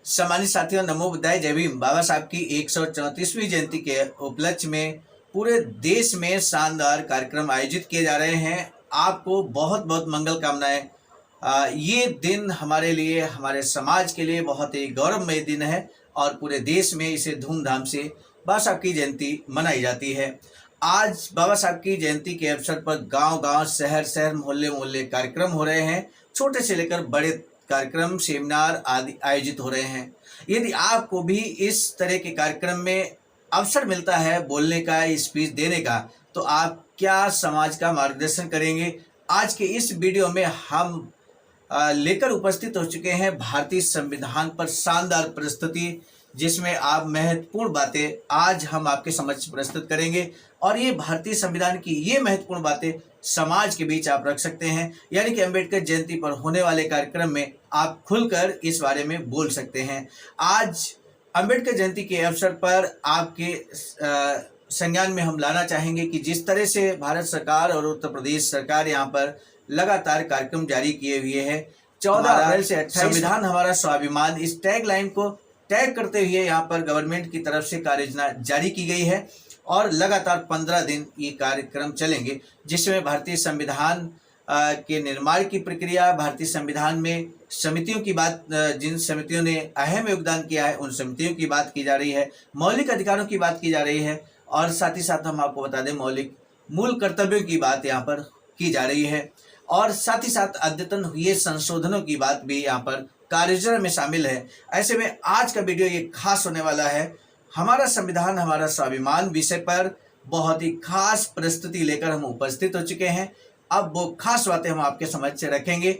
सम्मानित साथियों, नमो बुद्धाय, जय भीम। बाबा साहब की 134वीं जयंती के उपलक्ष्य में पूरे देश में शानदार कार्यक्रम आयोजित किए जा रहे हैं। आपको बहुत बहुत मंगल कामनाएं। ये दिन हमारे लिए, हमारे समाज के लिए बहुत ही गौरवमय दिन है और पूरे देश में इसे धूमधाम से बाबा साहब की जयंती मनाई जाती है। आज बाबा साहब की जयंती के अवसर पर गांव-गांव, शहर-शहर, मोहल्ले-मोहल्ले कार्यक्रम हो रहे हैं। छोटे से लेकर बड़े कार्यक्रम, सेमिनार आदि आयोजित हो रहे हैं। यदि आपको भी इस तरह के कार्यक्रम में अवसर मिलता है बोलने का, स्पीच देने का, तो आप क्या समाज का मार्गदर्शन करेंगे? आज के इस वीडियो में हम लेकर उपस्थित हो चुके हैं भारतीय संविधान पर शानदार प्रस्तुति, जिसमें आप महत्वपूर्ण बातें आज हम आपके समक्ष प्रस्तुत करेंगे और ये भारतीय संविधान की ये महत्वपूर्ण बातें समाज के बीच आप रख सकते हैं। यानी कि अंबेडकर जयंती पर होने वाले कार्यक्रम में आप खुलकर इस बारे में बोल सकते हैं। आज अंबेडकर जयंती के अवसर पर आपके संज्ञान में हम लाना चाहेंगे कि जिस तरह से भारत सरकार और उत्तर प्रदेश सरकार यहाँ पर लगातार कार्यक्रम जारी किए हुए हैं। 14 अप्रैल से 28 संविधान हमारा स्वाभिमान, इस टैग लाइन को टैग करते हुए यहाँ पर गवर्नमेंट की तरफ से कार्ययोजना जारी की गई है और लगातार 15 दिन ये कार्यक्रम चलेंगे, जिसमें भारतीय संविधान के निर्माण की प्रक्रिया, भारतीय संविधान में समितियों की बात, जिन समितियों ने अहम योगदान किया है उन समितियों की बात की जा रही है, मौलिक अधिकारों की बात की जा रही है और साथ ही साथ हम आपको बता दें मौलिक मूल कर्तव्यों की बात यहाँ पर की जा रही है और साथ ही साथ अद्यतन हुए संशोधनों की बात भी यहाँ पर कार्ययोजना में शामिल है। ऐसे में आज का वीडियो ये खास होने वाला है। हमारा संविधान हमारा स्वाभिमान विषय पर बहुत ही खास प्रस्तुति लेकर हम उपस्थित हो चुके हैं। अब वो खास बातें हम आपके समक्ष रखेंगे।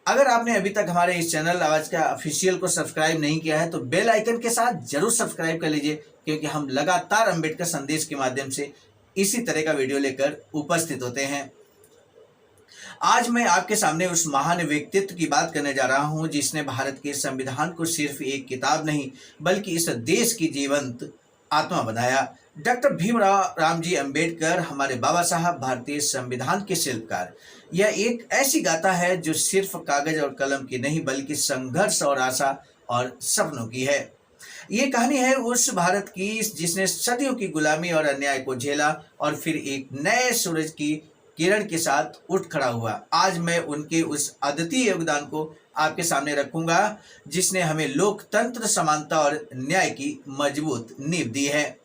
अगर आपने अभी तक हमारे इस चैनल आवाज का ऑफिशियल को सब्सक्राइब नहीं किया है तो बेल आइकन के साथ जरूर सब्सक्राइब कर लीजिए, क्योंकि हम लगातार अंबेडकर संदेश के माध्यम से इसी तरह का वीडियो लेकर उपस्थित होते हैं। आज मैं आपके सामने उस महान व्यक्तित्व की बात करने जा रहा हूं जिसने भारत के संविधान को सिर्फ एक किताब नहीं बल्कि इस देश की जीवंत आत्मा बनाया। डॉक्टर भीमराव रामजी अंबेडकर, हमारे बाबा साहब, भारतीय संविधान के शिल्पकार। यह एक ऐसी गाथा है जो सिर्फ कागज और कलम की नहीं बल्कि संघर्ष और आशा और सपनों की है। ये कहानी है उस भारत की जिसने सदियों की गुलामी और अन्याय को झेला और फिर एक नए सूरज की किरण के साथ उठ खड़ा हुआ। आज मैं उनके उस अद्वितीय योगदान को आपके सामने रखूंगा जिसने हमें लोकतंत्र, समानता और न्याय की मजबूत नींव दी है।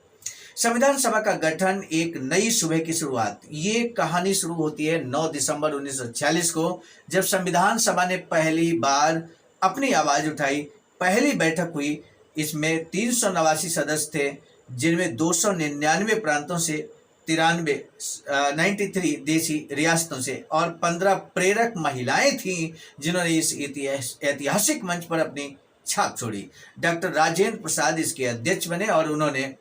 संविधान सभा का गठन, एक नई सुबह की शुरुआत। ये कहानी शुरू होती है 9 दिसंबर 1946 को, जब संविधान सभा ने पहली बार अपनी आवाज उठाई। पहली बैठक हुई। इसमें 389 सदस्य थे, जिनमें 299 प्रांतों से, 93 देशी रियासतों से और 15 प्रेरक महिलाएं थीं जिन्होंने इस ऐतिहासिक मंच पर अपनी छाप छोड़ी। डॉक्टर राजेंद्र प्रसाद इसके अध्यक्ष बने और उन्होंने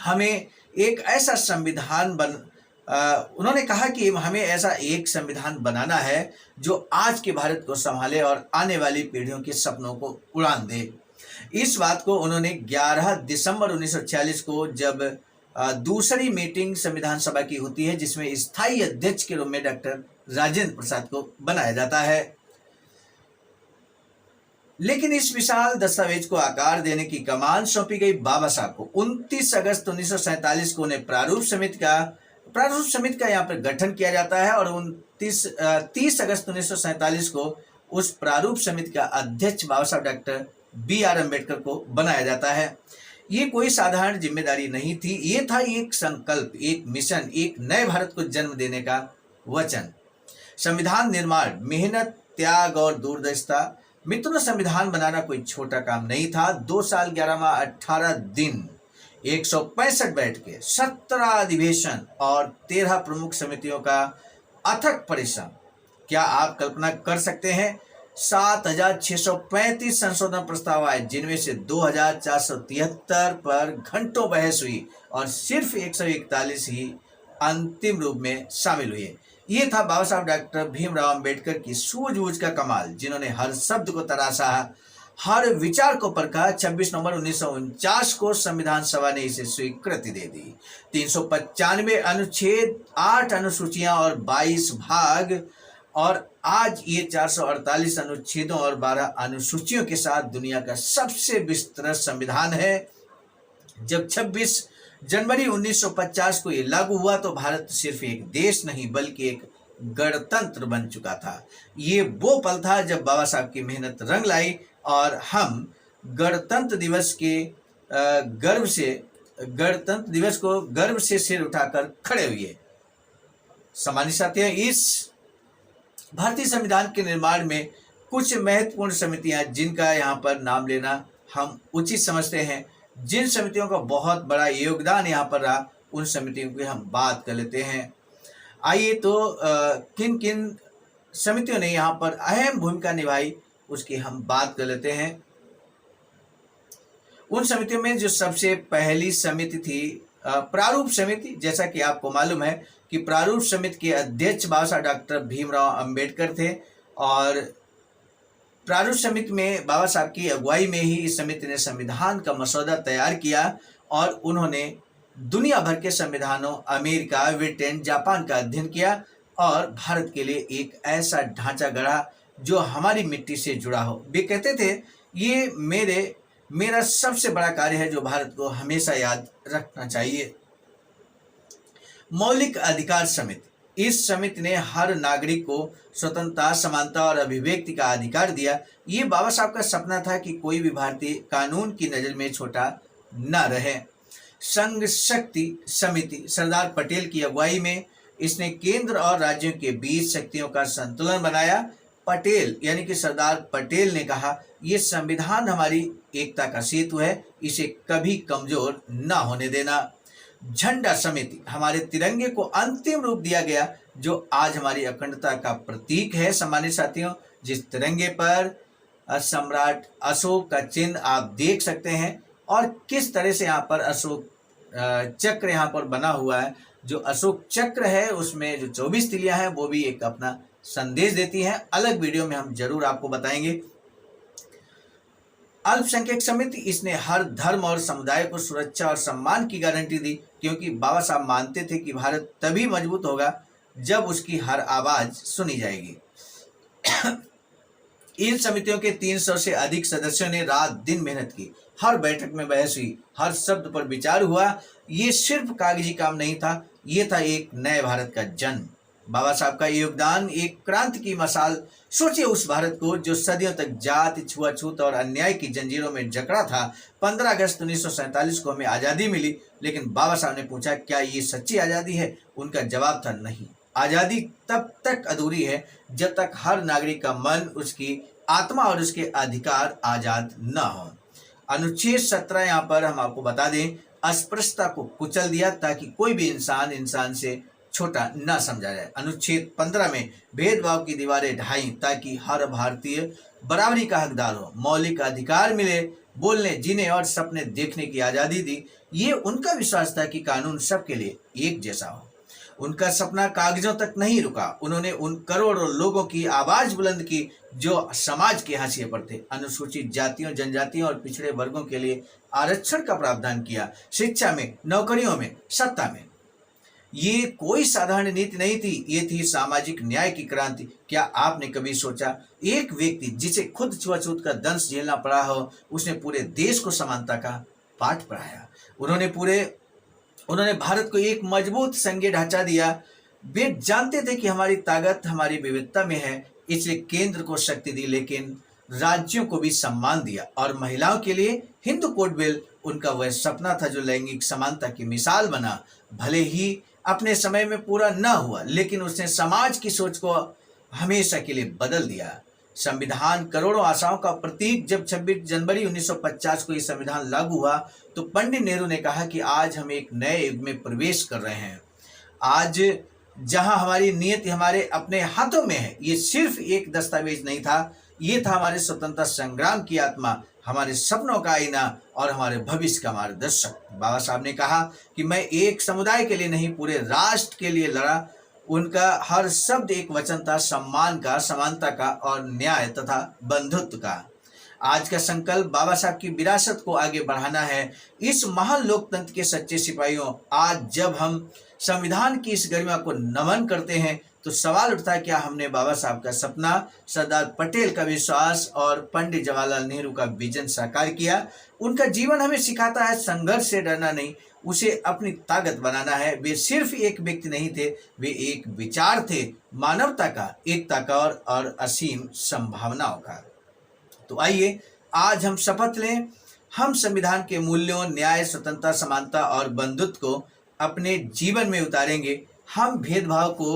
हमें एक ऐसा संविधान उन्होंने कहा कि हमें ऐसा एक संविधान बनाना है जो आज के भारत को संभाले और आने वाली पीढ़ियों के सपनों को उड़ान दे। इस बात को उन्होंने 11 दिसंबर 1946 को, जब दूसरी मीटिंग संविधान सभा की होती है जिसमें स्थायी अध्यक्ष के रूप में डॉक्टर राजेंद्र प्रसाद को बनाया जाता है। लेकिन इस विशाल दस्तावेज को आकार देने की कमान सौंपी गई बाबा साहब को। 29 अगस्त 1947 को उन्हें प्रारूप समिति का यहाँ पर गठन किया जाता है और 30 अगस्त 1947 को उस प्रारूप समिति का अध्यक्ष बाबा साहब डॉक्टर BR अम्बेडकर को बनाया जाता है। ये कोई साधारण जिम्मेदारी नहीं थी, ये था एक संकल्प, एक मिशन, एक नए भारत को जन्म देने का वचन। संविधान निर्माण, मेहनत, त्याग और दूरदर्शिता। मित्रों, संविधान बनाना कोई छोटा काम नहीं था। 2 साल 11 माह 18 दिन, 165 बैठकें, 17 अधिवेशन और 13 प्रमुख समितियों का अथक परिश्रम। क्या आप कल्पना कर सकते हैं? 7,635 संशोधन प्रस्ताव आए, जिनमें से 2,473 पर घंटों बहस हुई और सिर्फ 141 ही अंतिम रूप में शामिल हुए। ये था बाबा साहब डॉक्टर भीमराव अंबेडकर की सूझबूझ का कमाल, जिन्होंने हर शब्द को तराशा, हर विचार को परखा। 26 नवंबर 1949 को संविधान सभा ने इसे स्वीकृति दे दी। 395 अनुच्छेद, 8 अनुसूचियां और 22 भाग और आज ये 448 अनुच्छेदों और 12 अनुसूचियों के साथ दुनिया का सबसे विस्तृत संविधान है। जब 26 जनवरी 1950 को ये लागू हुआ तो भारत सिर्फ एक देश नहीं बल्कि एक गणतंत्र बन चुका था। ये वो पल था जब बाबा साहब की मेहनत रंग लाई और हम गणतंत्र दिवस को गर्व से सिर उठाकर खड़े हुए। सम्मानित साथियों, इस भारतीय संविधान के निर्माण में कुछ महत्वपूर्ण समितियां जिनका यहाँ पर नाम लेना हम उचित समझते हैं, जिन समितियों का बहुत बड़ा योगदान यहाँ पर रहा, उन समितियों की हम बात कर लेते हैं। आइए तो किन किन समितियों ने यहाँ पर अहम भूमिका निभाई उसकी हम बात कर लेते हैं। उन समितियों में जो सबसे पहली समिति थी प्रारूप समिति। जैसा कि आपको मालूम है कि प्रारूप समिति के अध्यक्ष बाबा साहब डॉक्टर भीमराव अंबेडकर थे और प्रारूप समिति में बाबा साहब की अगुवाई में ही इस समिति ने संविधान का मसौदा तैयार किया और उन्होंने दुनिया भर के संविधानों मेरिका, ब्रिटेन, जापान का अध्ययन किया और भारत के लिए एक ऐसा ढांचा गढ़ा जो हमारी मिट्टी से जुड़ा हो। वे कहते थे ये मेरा सबसे बड़ा कार्य है जो भारत को हमेशा याद रखना चाहिए। मौलिक अधिकार समिति। इस समिति ने हर नागरिक को स्वतंत्रता, समानता और अभिव्यक्ति का अधिकार दिया। ये बाबा साहब का सपना था कि कोई भी भारतीय कानून की नज़र में छोटा न रहे। संघ शक्ति समिति सरदार पटेल की अगुवाई में इसने केंद्र और राज्यों के बीच शक्तियों का संतुलन बनाया। पटेल यानी कि सरदार पटेल ने कहा ये संविधान हमारी एकता का सेतु है, इसे कभी कमजोर न होने देना। झंडा समिति, हमारे तिरंगे को अंतिम रूप दिया गया जो आज हमारी अखंडता का प्रतीक है। सम्मानित साथियों, जिस तिरंगे पर सम्राट अशोक का चिन्ह आप देख सकते हैं और किस तरह से यहाँ पर अशोक चक्र यहाँ पर बना हुआ है। जो अशोक चक्र है उसमें जो 24 तिलियां हैं वो भी एक अपना संदेश देती हैं। अलग वीडियो में हम जरूर आपको बताएंगे। अल्पसंख्यक समिति, इसने हर धर्म और समुदाय को सुरक्षा और सम्मान की गारंटी दी क्योंकि बाबा साहब मानते थे कि भारत तभी मजबूत होगा जब उसकी हर आवाज सुनी जाएगी। इन समितियों के 300 से अधिक सदस्यों ने रात दिन मेहनत की। हर बैठक में बहस हुई, हर शब्द पर विचार हुआ। ये सिर्फ कागजी काम नहीं था, ये था एक नए भारत का जन्म। बाबा साहब का योगदान एक क्रांति की मसाल। सोचिए उस भारत को जो सदियों तक जाति, छुआछूत और अन्याय की जंजीरों में जकड़ा था। 15 अगस्त 1947 को हमें आज़ादी मिली, लेकिन बाबा साहब ने पूछा क्या ये सच्ची आज़ादी है? उनका जवाब था नहीं। आज़ादी तब तक अधूरी है जब तक हर नागरिक का मन, उसकी आत्मा और उसके अधिकार आज़ाद न हो। अनुच्छेद 17 यहाँ पर हम आपको बता दें, अस्पृश्यता को कुचल दिया ताकि कोई भी इंसान से छोटा न समझा जाए। अनुच्छेद 15 में भेदभाव की दीवारें ढाई ताकि हर भारतीय बराबरी का हकदार हो। मौलिक अधिकार मिले, बोलने, जीने और सपने देखने की आज़ादी दी। ये उनका विश्वास था कि कानून सबके लिए एक जैसा हो। उनका सपना कागजों तक नहीं रुका, उन्होंने उन करोड़ों लोगों की आवाज बुलंद की जो समाज के हाशिए पर थे। अनुसूचित जातियों, जनजातियों और पिछड़े वर्गों के लिए आरक्षण का प्रावधान किया। शिक्षा में, नौकरियों में, सत्ता में। ये कोई साधारण नीति नहीं थी, ये थी सामाजिक न्याय की क्रांति। क्या आपने कभी सोचा एक व्यक्ति जिसे खुद छुआछूत का दंश झेलना पड़ा हो, उसने पूरे देश को समानता का पाठ पढ़ाया। उन्होंने भारत को एक मजबूत संघीय ढांचा दिया। वे जानते थे कि हमारी ताकत हमारी विविधता में है, इसलिए केंद्र को शक्ति दी लेकिन राज्यों को भी सम्मान दिया। और महिलाओं के लिए हिंदू कोड बिल उनका वह सपना था जो लैंगिक समानता की मिसाल बना। भले ही अपने समय में पूरा न हुआ, लेकिन उसने समाज की सोच को हमेशा के लिए बदल दिया। संविधान करोड़ों आशाओं का प्रतीक। जब 26 जनवरी 1950 को ये संविधान लागू हुआ तो पंडित नेहरू ने कहा कि आज हम एक नए युग में प्रवेश कर रहे हैं। आज जहां हमारी नियति हमारे अपने हाथों में है। ये सिर्फ एक दस्तावेज नहीं था, ये था हमारे स्वतंत्रता संग्राम की आत्मा, हमारे सपनों का आईना और हमारे भविष्य का मार्गदर्शक। बाबा साहब ने कहा कि मैं एक समुदाय के लिए नहीं पूरे राष्ट्र के लिए लड़ा। उनका हर शब्द एक वचन था सम्मान का, समानता का और न्याय तथा बंधुत्व का। आज का संकल्प बाबा साहब की विरासत को आगे बढ़ाना है। इस महान लोकतंत्र के सच्चे सिपाहियों, आज जब हम संविधान की इस गरिमा को नमन करते हैं तो सवाल उठता है, क्या हमने बाबा साहब का सपना, सरदार पटेल का विश्वास और पंडित जवाहरलाल नेहरू का विजन साकार किया? उनका जीवन हमें सिखाता है संघर्ष से डरना नहीं, उसे अपनी ताकत बनाना है। वे सिर्फ एक व्यक्ति नहीं थे, वे एक विचार थे, मानवता का, एकता का और असीम संभावनाओं का। तो आइए आज हम शपथ लें, हम संविधान के मूल्यों, न्याय, स्वतंत्रता, समानता और बंधुत्व को अपने जीवन में उतारेंगे। हम भेदभाव को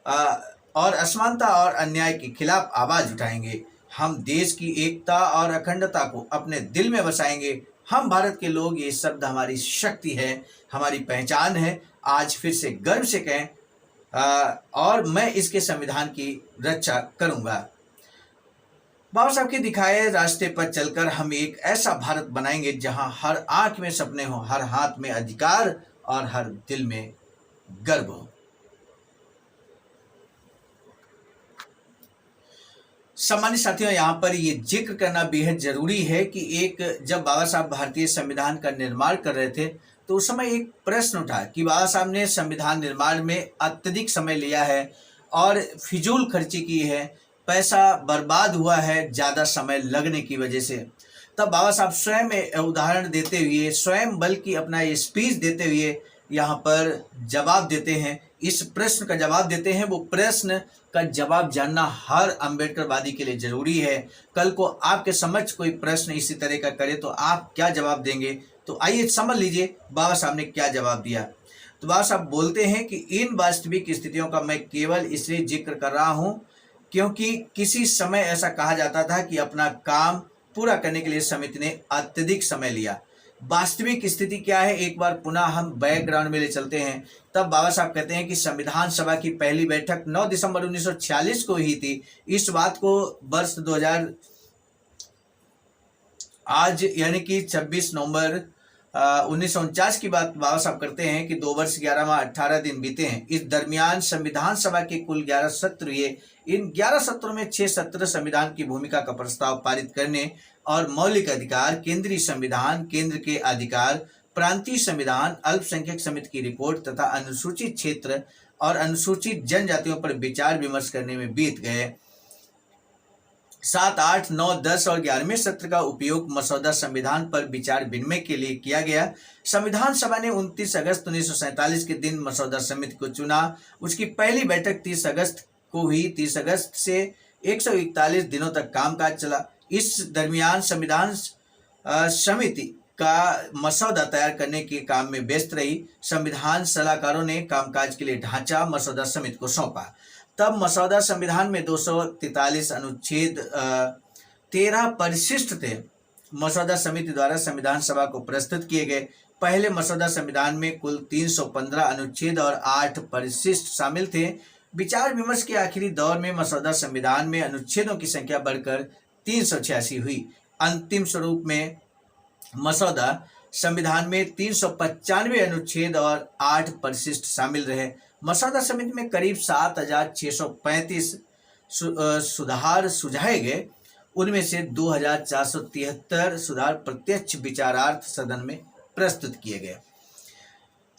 और असमानता और अन्याय के खिलाफ आवाज उठाएंगे। हम देश की एकता और अखंडता को अपने दिल में बसाएंगे। हम भारत के लोग, ये शब्द हमारी शक्ति है, हमारी पहचान है। आज फिर से गर्व से कहें, और मैं इसके संविधान की रक्षा करूंगा। बाबा साहब के दिखाए रास्ते पर चलकर हम एक ऐसा भारत बनाएंगे जहां हर आंख में सपने हो, हर हाथ में अधिकार और हर दिल में गर्व हो। सम्मानित साथियों, यहाँ पर ये जिक्र करना बेहद जरूरी है कि जब बाबा साहब भारतीय संविधान का निर्माण कर रहे थे तो उस समय एक प्रश्न उठा कि बाबा साहब ने संविधान निर्माण में अत्यधिक समय लिया है और फिजूल खर्ची की है, पैसा बर्बाद हुआ है ज़्यादा समय लगने की वजह से। तब बाबा साहब स्वयं उदाहरण देते हुए, स्वयं बल्कि अपना ये स्पीच देते हुए यहाँ पर जवाब देते हैं, इस प्रश्न का जवाब देते हैं। वो प्रश्न का जवाब जानना हर अम्बेडकरवादी के लिए जरूरी है। कल को आपके समक्ष कोई प्रश्न इसी तरह का करे तो आप क्या जवाब देंगे? तो आइए समझ लीजिए बाबा साहब ने क्या जवाब दिया। तो बाबा साहब बोलते हैं कि इन वास्तविक स्थितियों का मैं केवल इसलिए जिक्र कर रहा हूँ क्योंकि किसी समय ऐसा कहा जाता था कि अपना काम पूरा करने के लिए समिति ने अत्यधिक समय लिया। वास्तविक स्थिति क्या है, एक बार पुनः हम बैकग्राउंड में ले चलते हैं। तब बाबा साहब कहते हैं कि संविधान सभा की पहली बैठक 9 दिसंबर 1946 को ही थी। इस बात को वर्ष 2000 आज यानी कि 26 नवंबर 1949 की बात बाबा साहब करते हैं कि 2 वर्ष 11 माह 18 दिन बीते हैं। इस दरमियान संविधान सभा के कुल 11 सत्र हुए। इन 11 सत्रों में 6 सत्र संविधान की भूमिका का प्रस्ताव पारित करने और मौलिक अधिकार, केंद्रीय संविधान, केंद्र के अधिकार, प्रांतीय संविधान, अल्पसंख्यक समिति की रिपोर्ट तथा अनुसूचित क्षेत्र और अनुसूचित जनजातियों पर विचार विमर्श करने में बीत गए। 7, 8, 9, 10 और 11वें सत्र का उपयोग मसौदा संविधान पर विचार विनिमय के लिए किया गया। संविधान सभा ने 29 अगस्त 1947 के दिन मसौदा समिति को चुना। उसकी पहली बैठक 30 अगस्त को हुई। 30 अगस्त से 141 दिनों तक कामकाज चला। इस दरमियान संविधान समिति का मसौदा तैयार करने के काम में व्यस्त रही। संविधान सलाहकारों ने कामकाज के लिए ढांचा मसौदा समिति को सौंपा। तब मसौदा संविधान में 243 अनुच्छेद 13 परिशिष्ट थे। मसौदा समिति द्वारा संविधान सभा को प्रस्तुत किए गए पहले मसौदा संविधान में कुल 315 अनुच्छेद और 8 परिशिष्ट शामिल थे। विचार विमर्श के आखिरी दौर में मसौदा संविधान में अनुच्छेदों की संख्या बढ़कर 386 हुई। अंतिम स्वरूप में मसौदा संविधान में 395 अनुच्छेद और 8 परिशिष्ट शामिल रहे। मसौदा समिति में करीब 7635 सुधार सुझाए गए। उनमें से 2473 सुधार प्रत्यक्ष विचारार्थ सदन में प्रस्तुत किए गए।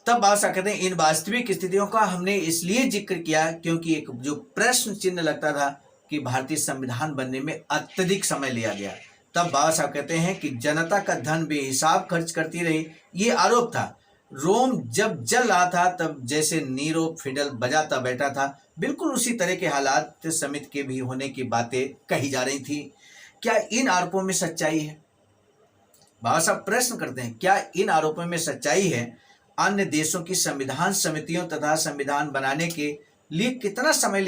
तब बाबा साहब कहते हैं इन वास्तविक स्थितियों का हमने इसलिए जिक्र किया क्योंकि एक जो प्रश्न चिन्ह लगता था कि भारतीय संविधान बनने में अत्यधिक समय लिया गया। तब बाबा साहब कहते हैं कि जनता का धन बेहिसाब खर्च करती रही, ये आरोप था। रोम जब जल रहा था तब जैसे नीरो फिडल बजाता बैठा था, बिल्कुल उसी तरह के हालात समिति के भी होने की बातें कही जा रही थी। क्या इन आरोपों में सच्चाई है? बाबा साहब प्रश्न करते हैं, क्या इन आरोपों में सच्चाई है? अन्य देशों की संविधान समितियों तथा संविधान बनाने के लिए कितना समय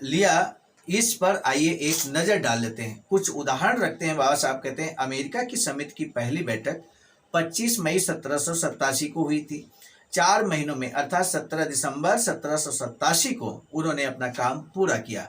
लिया इस पर आइए एक नजर डाल लेते हैं। कुछ उदाहरण रखते हैं। बाबा साहब कहते हैं अमेरिका की समिति की पहली बैठक 25 मई 1787 को हुई थी। 4 महीनों में अर्थात 17 दिसंबर 1787 को उन्होंने अपना काम पूरा किया।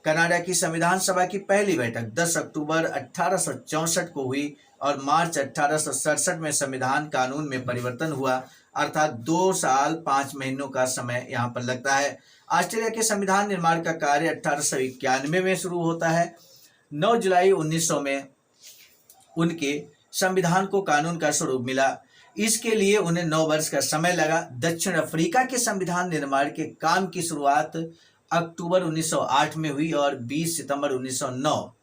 कनाडा की संविधान सभा की पहली बैठक 10 अक्टूबर 1864 को हुई और मार्च 1867 में संविधान कानून में परिवर्तन हुआ, अर्थात 2 साल 5 महीनों का समय यहाँ पर लगता है। ऑस्ट्रेलिया के संविधान निर्माण का कार्य 1891 में शुरू होता है। 9 जुलाई 1900 में उनके संविधान को कानून का स्वरूप मिला। इसके लिए उन्हें 9 वर्ष का समय लगा। दक्षिण अफ्रीका के संविधान निर्माण के काम की शुरुआत अक्टूबर 1908 में हुई और 20 सितंबर 1909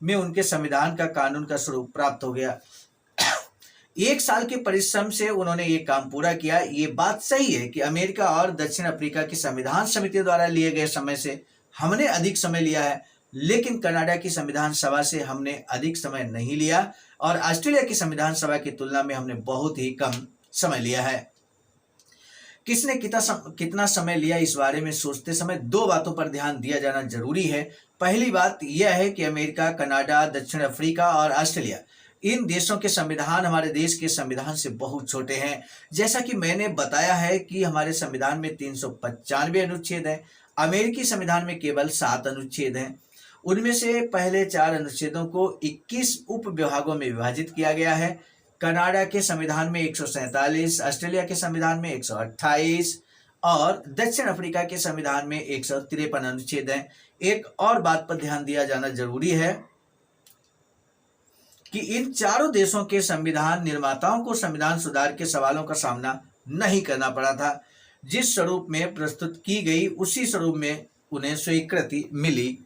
में उनके संविधान का कानून का स्वरूप प्राप्त हो गया। 1 साल के परिश्रम से उन्होंने ये काम पूरा किया। ये बात सही है कि अमेरिका और दक्षिण अफ्रीका की संविधान समिति द्वारा लिए गए समय से हमने अधिक समय लिया है, लेकिन कनाडा की संविधान सभा से हमने अधिक समय नहीं लिया और ऑस्ट्रेलिया की संविधान सभा की तुलना में हमने बहुत ही कम समय लिया है। किसने कितना समय लिया, इस बारे में सोचते समय 2 बातों पर ध्यान दिया जाना जरूरी है। पहली बात यह है कि अमेरिका, कनाडा, दक्षिण अफ्रीका और ऑस्ट्रेलिया, इन देशों के संविधान हमारे देश के संविधान से बहुत छोटे हैं। जैसा कि मैंने बताया है कि हमारे संविधान में 395 अनुच्छेद हैं, अमेरिकी संविधान में केवल 7 अनुच्छेद हैं। उनमें से पहले 4 अनुच्छेदों को 21 उप विभागों में विभाजित किया गया है। कनाडा के संविधान में 147, ऑस्ट्रेलिया के संविधान में 128 और दक्षिण अफ्रीका के संविधान में 153 अनुच्छेद हैं। एक और बात पर ध्यान दिया जाना जरूरी है कि इन चारों देशों के संविधान निर्माताओं को संविधान सुधार के सवालों का सामना नहीं करना पड़ा था। जिस स्वरूप में प्रस्तुत की गई उसी स्वरूप में उन्हें स्वीकृति मिली।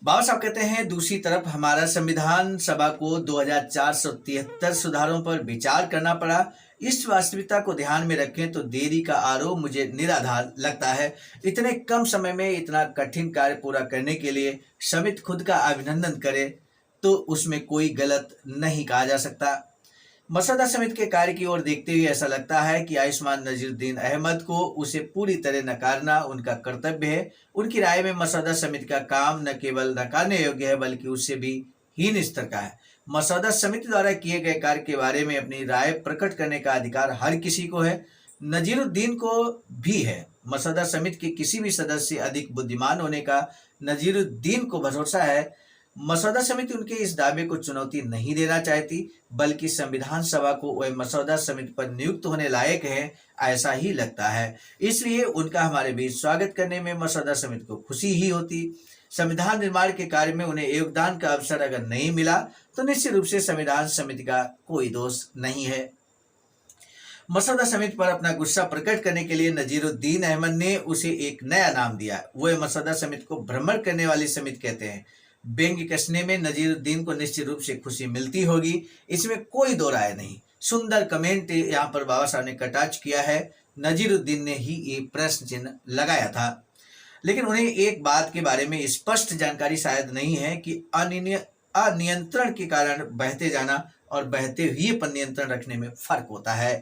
बाबा साहब कहते हैं, दूसरी तरफ हमारा संविधान सभा को 2473 सुधारों पर विचार करना पड़ा। इस वास्तविकता को ध्यान में रखें तो देरी का आरोप मुझे निराधार लगता है। इतने कम समय में इतना कठिन कार्य पूरा करने के लिए समिति खुद का अभिनंदन करे तो उसमें कोई गलत नहीं कहा जा सकता। मसौदा समिति के कार्य की ओर देखते हुए ऐसा लगता है कि आयुष्मान नजीरुद्दीन अहमद को उसे पूरी तरह नकारना उनका कर्तव्य है। उनकी राय में मसौदा समिति का काम न केवल नकारने योग्य है बल्कि उससे भी हीन स्तर का है। मसौदा समिति द्वारा किए गए कार्य के बारे में अपनी राय प्रकट करने का अधिकार हर किसी को है, नजीरुद्दीन को भी है। मसौदा समिति के किसी भी सदस्य अधिक बुद्धिमान होने का नजीरुद्दीन को भरोसा है। मसौदा समिति उनके इस दावे को चुनौती नहीं देना चाहती, बल्कि संविधान सभा को वह मसौदा समिति पर नियुक्त होने लायक है, ऐसा ही लगता है। इसलिए उनका हमारे बीच स्वागत करने में मसौदा समिति को खुशी ही होती। संविधान निर्माण के कार्य में उन्हें योगदान का अवसर अगर नहीं मिला तो निश्चित रूप से संविधान समिति का कोई दोष नहीं है। मसौदा समिति पर अपना गुस्सा प्रकट करने के लिए नजीरुद्दीन अहमद ने उसे एक नया नाम दिया। वह मसौदा समिति को भ्रमण करने वाली समिति कहते हैं। व्यंग्य कसने में नजीरुद्दीन को निश्चित रूप से खुशी मिलती होगी, इसमें कोई दो राय नहीं। सुंदर कमेंट यहाँ पर बाबा साहब ने कटाक्ष किया है। नजीरुद्दीन ने ही ये प्रश्न चिन्ह लगाया था, लेकिन उन्हें एक बात के बारे में स्पष्ट जानकारी शायद नहीं है कि अनियंत्रण के कारण बहते जाना और बहते हुए पर नियंत्रण रखने में फर्क होता है।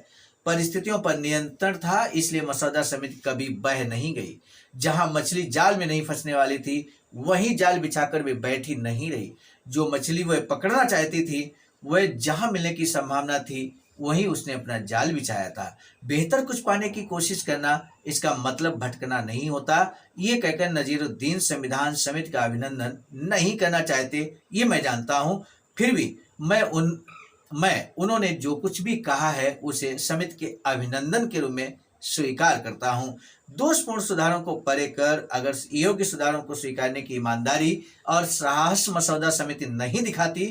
परिस्थितियों पर नियंत्रण था, इसलिए मसौदा समिति कभी बह नहीं गई। जहां मछली जाल में नहीं फंसने वाली थी वहीं जाल बिछाकर वे बैठी नहीं रही। जो मछली वह पकड़ना चाहती थी वह जहां मिलने की संभावना थी वहीं उसने अपना जाल बिछाया था। बेहतर कुछ पाने की कोशिश करना इसका मतलब भटकना नहीं होता। ये कहकर नजीरुद्दीन संविधान समिति का अभिनंदन नहीं करना चाहते, ये मैं जानता हूँ। फिर भी मैं उन्होंने जो कुछ भी कहा है उसे समिति के अभिनंदन के रूप में स्वीकार करता हूँ। दोषपूर्ण सुधारों को परे कर अगर योग्य सुधारों को स्वीकारने की ईमानदारी और साहस मसौदा समिति नहीं दिखाती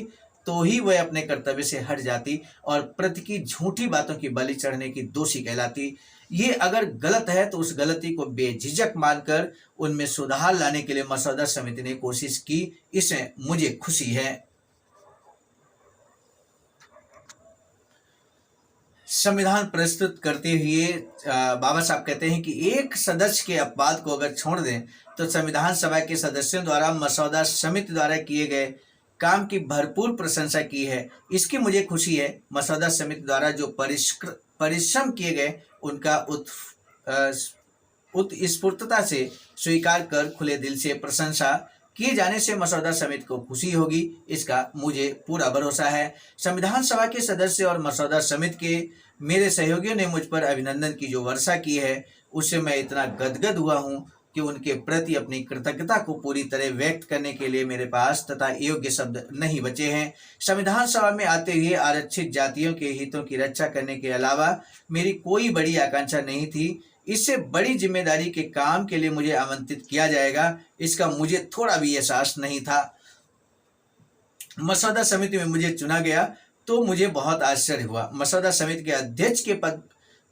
तो ही वह अपने कर्तव्य से हट जाती और प्रति की झूठी बातों की बलि चढ़ने की दोषी कहलाती। ये अगर गलत है तो उस गलती को बेझिझक मानकर उनमें सुधार लाने के लिए मसौदा समिति ने कोशिश की, इसमें मुझे खुशी है। संविधान प्रस्तुत करते हुए बाबा साहब कहते हैं कि एक सदस्य के अपवाद को अगर छोड़ दें तो संविधान सभा के सदस्यों द्वारा मसौदा समिति द्वारा किए गए काम की भरपूर प्रशंसा की है। इसकी मुझे खुशी है। मसौदा समिति द्वारा जो परिश्रम किए गए उनका उत्स्फूर्तता से स्वीकार कर खुले दिल से प्रशंसा किए जाने से मसौदा समिति को खुशी होगी, इसका मुझे पूरा भरोसा है। संविधान सभा के सदस्य और मसौदा समिति के मेरे सहयोगियों ने मुझ पर अभिनंदन की जो वर्षा की है उससे मैं इतना गदगद हुआ हूँ कि उनके प्रति अपनी कृतज्ञता को पूरी तरह व्यक्त करने के लिए मेरे पास तथा योग्य शब्द नहीं बचे हैं। संविधान सभा में आते हुए आरक्षित जातियों के हितों की रक्षा करने के अलावा मेरी कोई बड़ी आकांक्षा नहीं थी। इससे बड़ी जिम्मेदारी के काम के लिए मुझे आमंत्रित किया जाएगा, इसका मुझे थोड़ा भी एहसास नहीं था। मसौदा समिति में मुझे चुना गया तो मुझे बहुत आश्चर्य हुआ। मसौदा समिति के अध्यक्ष के पद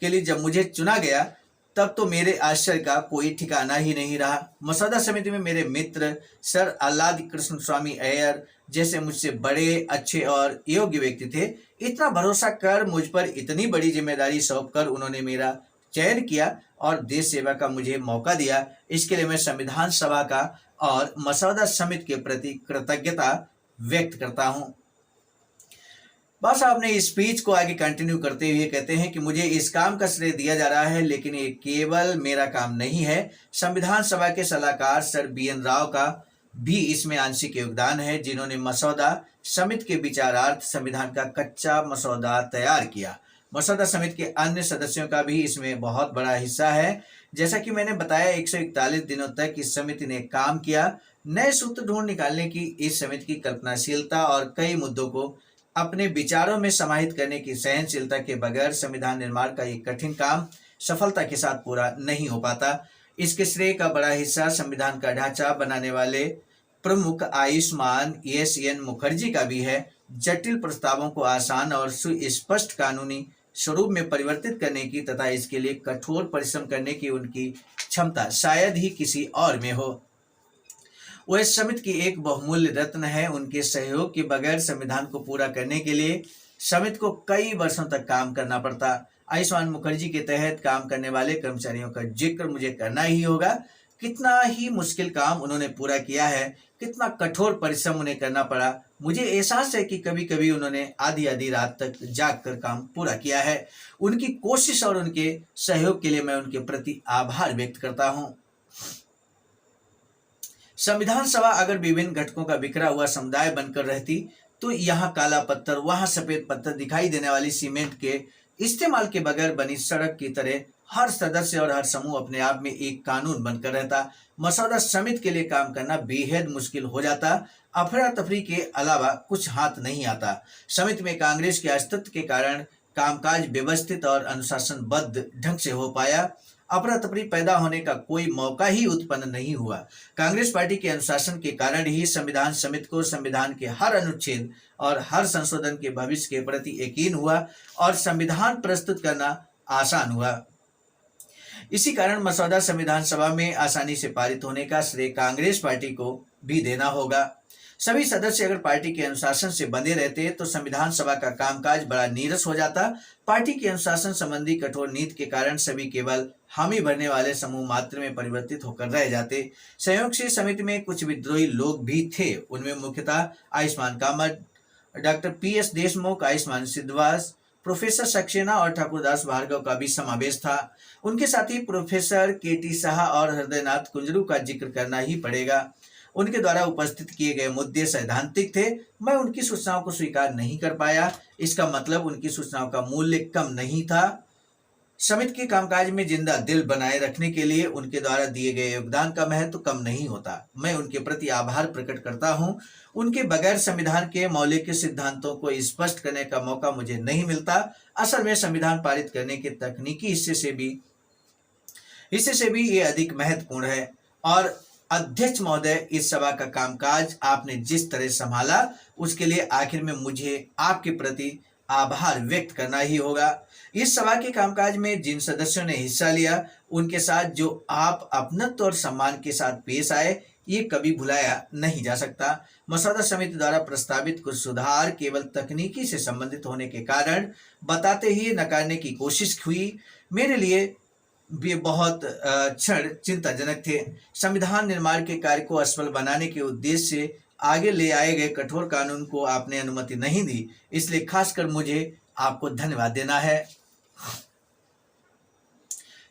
के लिए जब मुझे चुना गया तब तो मेरे आश्चर्य का कोई ठिकाना ही नहीं रहा। मसौदा समिति में मेरे मित्र सर अल्लादी कृष्ण स्वामी अय्यर जैसे मुझसे बड़े, अच्छे और योग्य व्यक्ति थे। इतना भरोसा कर मुझ पर इतनी बड़ी जिम्मेदारी सौंपकर उन्होंने मेरा चयन किया और देश सेवा का मुझे मौका दिया। इसके लिए मैं संविधान सभा का और मसौदा समिति के प्रति कृतज्ञता व्यक्त करता हूँ। बस आपने स्पीच को आगे कंटिन्यू करते हुए कहते हैं कि मुझे इस काम का श्रेय दिया जा रहा है, लेकिन ये केवल मेरा काम नहीं है। संविधान सभा के सलाहकार सर BN राव का भी इसमें आंशिक योगदान है, जिन्होंने मसौदा समिति के विचारार्थ संविधान का कच्चा मसौदा तैयार किया। मसौदा समिति के अन्य सदस्यों का भी इसमें बहुत बड़ा हिस्सा है। जैसा कि मैंने बताया, 141 दिनों तक इस समिति ने काम किया। नए सूत्र ढूंढ निकालने की इस समिति की कल्पनाशीलता और कई मुद्दों को अपने विचारों में समाहित करने की सहनशीलता के बगैर संविधान निर्माण का एक कठिन काम सफलता के साथ पूरा नहीं हो पाता। इसके श्रेय का बड़ा हिस्सा संविधान का ढांचा बनाने वाले प्रमुख आयुष्मान SN मुखर्जी का भी है। जटिल प्रस्तावों को आसान और सुस्पष्ट कानूनी स्वरूप में परिवर्तित करने की तथा इसके लिए कठोर परिश्रम करने की उनकी क्षमता शायद ही किसी और में हो। वह समिति की एक बहुमूल्य रत्न है। उनके सहयोग के बगैर संविधान को पूरा करने के लिए समिति को कई वर्षों तक काम करना पड़ता। आयुष्मान मुखर्जी के तहत काम करने वाले कर्मचारियों का जिक्र मुझे करना ही होगा। कितना ही मुश्किल काम उन्होंने पूरा किया है, कितना कठोर परिश्रम उन्हें करना पड़ा। मुझे एहसास है कि कभी कभी उन्होंने आधी आधी रात तक जाग कर काम पूरा किया है। उनकी कोशिश और उनके सहयोग के लिए मैं उनके प्रति आभार व्यक्त करता हूँ। संविधान सभा अगर विभिन्न घटकों का बिखरा हुआ समुदाय बनकर रहती तो यहाँ काला पत्थर, वहां सफेद पत्थर दिखाई देने वाली सीमेंट के इस्तेमाल के बगैर बनी सड़क की तरह हर सदस्य और हर समूह अपने आप में एक कानून बनकर रहता। मसौदा समिति के लिए काम करना बेहद मुश्किल हो जाता। अफरा तफरी के अलावा कुछ हाथ नहीं आता। समिति में कांग्रेस के अस्तित्व के कारण कामकाज व्यवस्थित और अनुशासनबद्ध ढंग से हो पाया। अफरा तफरी पैदा होने का कोई मौका ही उत्पन्न नहीं हुआ। कांग्रेस पार्टी के अनुशासन के कारण ही संविधान समिति को संविधान के हर अनुच्छेद और हर संशोधन के भविष्य के प्रति यकीन हुआ और संविधान प्रस्तुत करना आसान हुआ। इसी कारण मसौदा संविधान सभा में आसानी से पारित होने का श्रेय कांग्रेस पार्टी को भी देना होगा। सभी सदस्य अगर पार्टी के अनुशासन से बंधे रहते तो संविधान सभा का कामकाज बड़ा नीरस हो जाता। पार्टी के अनुशासन संबंधी कठोर नीति के कारण सभी केवल हामी भरने वाले समूह मात्र में परिवर्तित होकर रह जाते। संयोग से समिति में कुछ विद्रोही लोग भी थे। उनमें मुख्यतः Ayushman Kamat, doctor PS Deshmukh, Ayushman Siddhwas, professor Saxena और ठाकुरदास भार्गव का भी समावेश था। उनके साथ ही प्रोफेसर KT शाह और हृदयनाथ कुंजरू का जिक्र करना ही पड़ेगा। उनके द्वारा उपस्थित किए गए मुद्दे सैद्धांतिक थे। मैं उनकी सूचनाओं को स्वीकार नहीं कर पाया। इसका मतलब उनकी सूचनाओं का मूल्य कम नहीं था। समिति के कामकाज में जिंदा दिल बनाए रखने के लिए उनके द्वारा दिए गए योगदान का महत्व कम नहीं होता। मैं उनके प्रति आभार प्रकट करता हूं। उनके बगैर संविधान के मौलिक सिद्धांतों को स्पष्ट करने का मौका मुझे नहीं मिलता। असल में संविधान पारित करने के तकनीकी हिस्से से भी ये अधिक महत्वपूर्ण है। और अध्यक्ष महोदय, इस सभा का कामकाज आपने जिस तरह संभाला उसके लिए आखिर में मुझे आपके प्रति आभार व्यक्त करना ही होगा। इस सभा के कामकाज में जिन सदस्यों ने हिस्सा लिया उनके साथ जो आप अपनत्व और सम्मान के साथ पेश आए, ये कभी भुलाया नहीं जा सकता। मसौदा समिति द्वारा प्रस्तावित कुछ सुधार केवल तकनीकी से संबंधित होने के कारण बताते ही नकारने की कोशिश हुई। मेरे लिए भी बहुत क्षण चिंताजनक थे। संविधान निर्माण के कार्य को असफल बनाने के उद्देश्य से आगे ले आए गए कठोर कानून को आपने अनुमति नहीं दी, इसलिए खासकर मुझे आपको धन्यवाद देना है।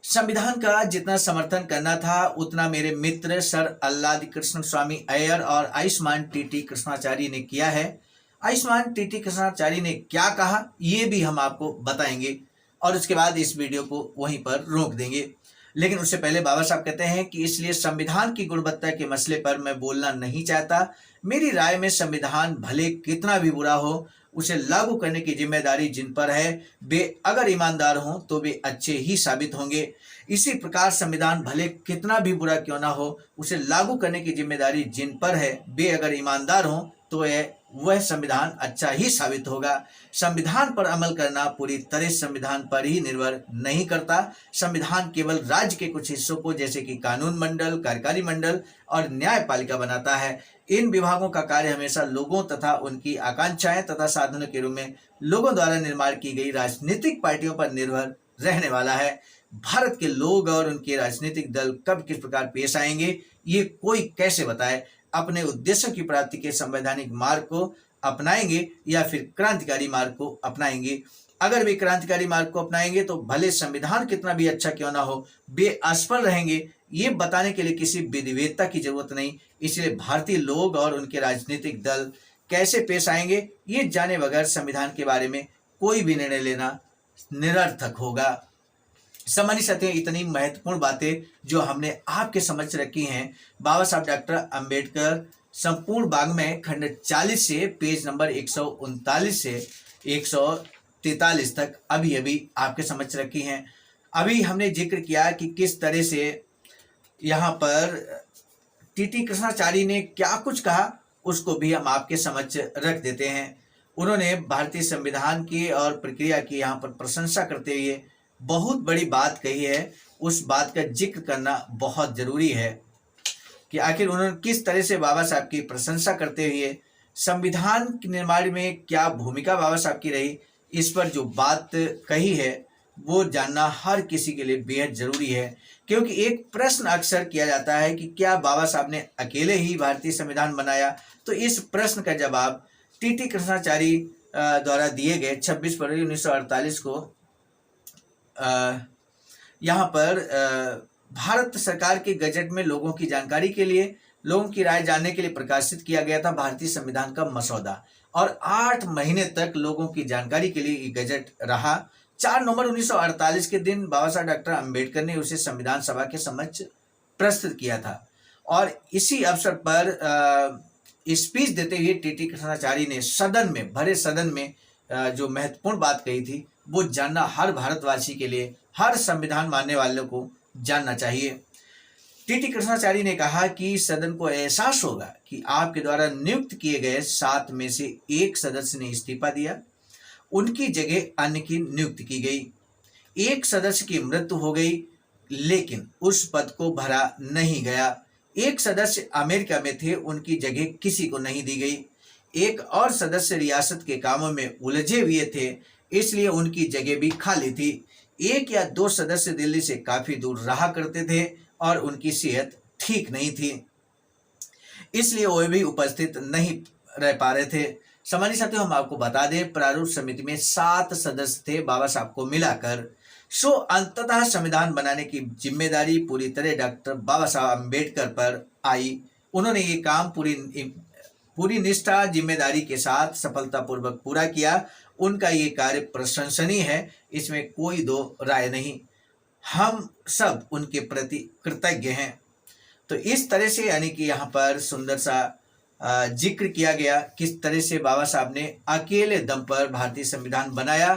संविधान का जितना समर्थन करना था उतना मेरे मित्र सर अल्लादी कृष्ण स्वामी अय्यर और आयुष्मान TT कृष्णाचार्य ने किया है। आयुष्मान TT कृष्णाचार्य ने क्या कहा ये भी हम आपको बताएंगे और उसके बाद इस वीडियो को वहीं पर रोक देंगे। लेकिन उससे पहले बाबा साहब कहते हैं कि इसलिए संविधान की गुणवत्ता के मसले पर मैं बोलना नहीं चाहता। मेरी राय में संविधान भले कितना भी बुरा हो, उसे लागू करने की जिम्मेदारी जिन पर है वे अगर ईमानदार हों तो वे अच्छे ही साबित होंगे। इसी प्रकार संविधान भले कितना भी बुरा क्यों ना हो, उसे लागू करने की जिम्मेदारी जिन पर है वे अगर ईमानदार हों तो यह वह संविधान अच्छा ही साबित होगा। संविधान पर अमल करना पूरी तरह संविधान पर ही निर्भर नहीं करता। संविधान केवल राज्य के कुछ हिस्सों को जैसे कि कानून मंडल, कार्यकारी मंडल और न्यायपालिका बनाता है। इन विभागों का कार्य हमेशा लोगों तथा उनकी आकांक्षाएं तथा साधनों के रूप में लोगों द्वारा निर्माण की गई राजनीतिक पार्टियों पर निर्भर रहने वाला है। भारत के लोग और उनके राजनीतिक दल कब किस प्रकार पेश आएंगे, ये कोई कैसे बताए। अपने उद्देश्यों की प्राप्ति के संवैधानिक मार्ग को अपनाएंगे या फिर क्रांतिकारी मार्ग को अपनाएंगे। अगर वे क्रांतिकारी मार्ग को अपनाएंगे तो भले संविधान कितना भी अच्छा क्यों ना हो, वे असफल रहेंगे। ये बताने के लिए किसी विधिवेत्ता की जरूरत नहीं। इसलिए भारतीय लोग और उनके राजनीतिक दल कैसे पेश आएंगे, ये जाने बगैर संविधान के बारे में कोई भी निर्णय लेना निरर्थक होगा। सम्मानित साथियों, इतनी महत्वपूर्ण बातें जो हमने आपके समझ रखी हैं, बाबा साहब डॉक्टर अंबेडकर संपूर्ण वाङ्मय खंड 40 से पेज नंबर 139 से 143 तक अभी आपके समझ रखी हैं। अभी हमने जिक्र किया कि किस तरह से यहाँ पर टीटी कृष्णाचारी ने क्या कुछ कहा, उसको भी हम आपके समझ रख देते हैं। उन्होंने भारतीय संविधान की और प्रक्रिया की यहाँ पर प्रशंसा करते हुए बहुत बड़ी बात कही है। उस बात का जिक्र करना बहुत जरूरी है कि आखिर उन्होंने किस तरह से बाबा साहब की प्रशंसा करते हुए संविधान के निर्माण में क्या भूमिका बाबा साहब की रही, इस पर जो बात कही है वो जानना हर किसी के लिए बेहद जरूरी है। क्योंकि एक प्रश्न अक्सर किया जाता है कि क्या बाबा साहब ने अकेले ही भारतीय संविधान बनाया, तो इस प्रश्न का जवाब टीटी कृष्णाचारी द्वारा दिए गए 26 फरवरी 1948 को यहाँ पर भारत सरकार के गजट में लोगों की जानकारी के लिए, लोगों की राय जानने के लिए प्रकाशित किया गया था भारतीय संविधान का मसौदा। और 8 महीने तक लोगों की जानकारी के लिए ये गजट रहा। 4 नवंबर 1948 के दिन बाबा साहब डॉक्टर अंबेडकर ने उसे संविधान सभा के समक्ष प्रस्तुत किया था। और इसी अवसर पर स्पीच देते हुए टीटी कृष्णाचारी ने सदन में, भरे सदन में जो महत्वपूर्ण बात कही थी वो जानना हर भारतवासी के लिए, हर संविधान मानने वालों को जानना चाहिए। टीटी कृष्णाचारी ने कहा कि सदन को एहसास होगा कि आपके द्वारा नियुक्त किए गए 7 में से 1 सदस्य ने इस्तीफा दिया, उनकी जगह अन्य की नियुक्ति की गई। 1 सदस्य की मृत्यु हो गई लेकिन उस पद को भरा नहीं गया। 1 सदस्य अमेरिका में थे, उनकी जगह किसी को नहीं दी गई। 1 और सदस्य रियासत के कामों में उलझे हुए थे, इसलिए उनकी जगह भी खाली थी। 1 या 2 सदस्य दिल्ली से काफी दूर रहा करते थे और उनकी सेहत ठीक नहीं थी, इसलिए वे भी उपस्थित नहीं रह पा रहे थे। सम्मानित साथियों, हम आपको बता दें प्रारूप समिति में 7 सदस्य थे बाबा साहब को मिलाकर। सो अंततः संविधान बनाने की जिम्मेदारी पूरी तरह डॉक्टर बाबा साहब अम्बेडकर पर आई। उन्होंने ये काम पूरी निष्ठा, जिम्मेदारी के साथ सफलतापूर्वक पूरा किया। उनका ये कार्य प्रशंसनीय है, इसमें कोई दो राय नहीं। हम सब उनके प्रति कृतज्ञ हैं। तो इस तरह से यानी कि यहाँ पर सुंदर सा जिक्र किया गया किस तरह से बाबा साहब ने अकेले दम पर भारतीय संविधान बनाया।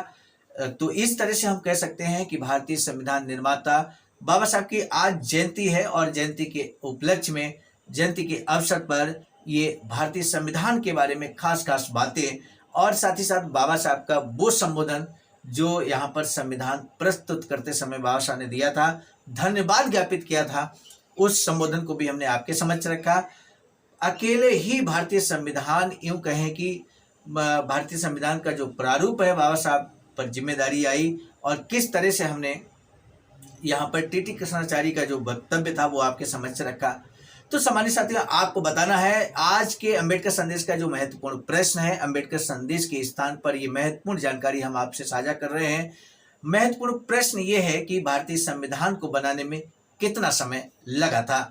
तो इस तरह से हम कह सकते हैं कि भारतीय संविधान निर्माता बाबा साहब की आज जयंती है और जयंती के उपलक्ष्य में, जयंती के अवसर पर ये भारतीय संविधान के बारे में खास खास बातें और साथ ही साथ बाबा साहब का वो संबोधन जो यहाँ पर संविधान प्रस्तुत करते समय बाबा साहब ने दिया था, धन्यवाद ज्ञापित किया था, उस संबोधन को भी हमने आपके समझ रखा। अकेले ही भारतीय संविधान, यूं कहें कि भारतीय संविधान का जो प्रारूप है बाबा साहब पर जिम्मेदारी आई और किस तरह से हमने यहाँ पर टीटी कृष्णाचारी का जो वक्तव्य था वो आपके समझ रखा। तो सम्मानित साथियों, आपको बताना है आज के अंबेडकर संदेश का जो महत्वपूर्ण प्रश्न है, अंबेडकर संदेश के स्थान पर ये महत्वपूर्ण जानकारी हम आपसे साझा कर रहे हैं। महत्वपूर्ण प्रश्न ये है कि भारतीय संविधान को बनाने में कितना समय लगा था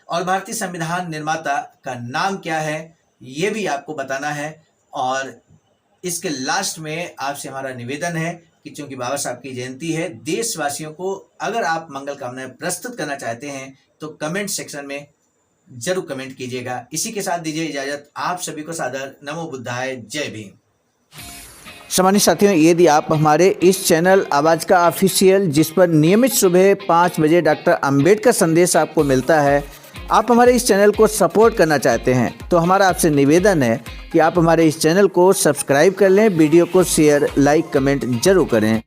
और भारतीय संविधान निर्माता का नाम क्या है, ये भी आपको बताना है। और इसके लास्ट में आपसे हमारा निवेदन है कि चूंकि बाबा साहब की जयंती है, देशवासियों को अगर आप मंगल कामनाएं प्रस्तुत करना चाहते हैं तो कमेंट सेक्शन में जरूर कमेंट कीजिएगा। इसी के साथ दीजिए इजाजत। आप सभी को सादर नमो बुद्धाय, जय भीम। सम्मानित साथियों, यदि आप हमारे इस चैनल आवाज़ का ऑफिशियल, जिस पर नियमित सुबह 5 बजे डॉक्टर अंबेडकर संदेश आपको मिलता है, आप हमारे इस चैनल को सपोर्ट करना चाहते हैं तो हमारा आपसे निवेदन है कि आप हमारे इस चैनल को सब्सक्राइब कर लें, वीडियो को शेयर, लाइक, कमेंट जरूर करें।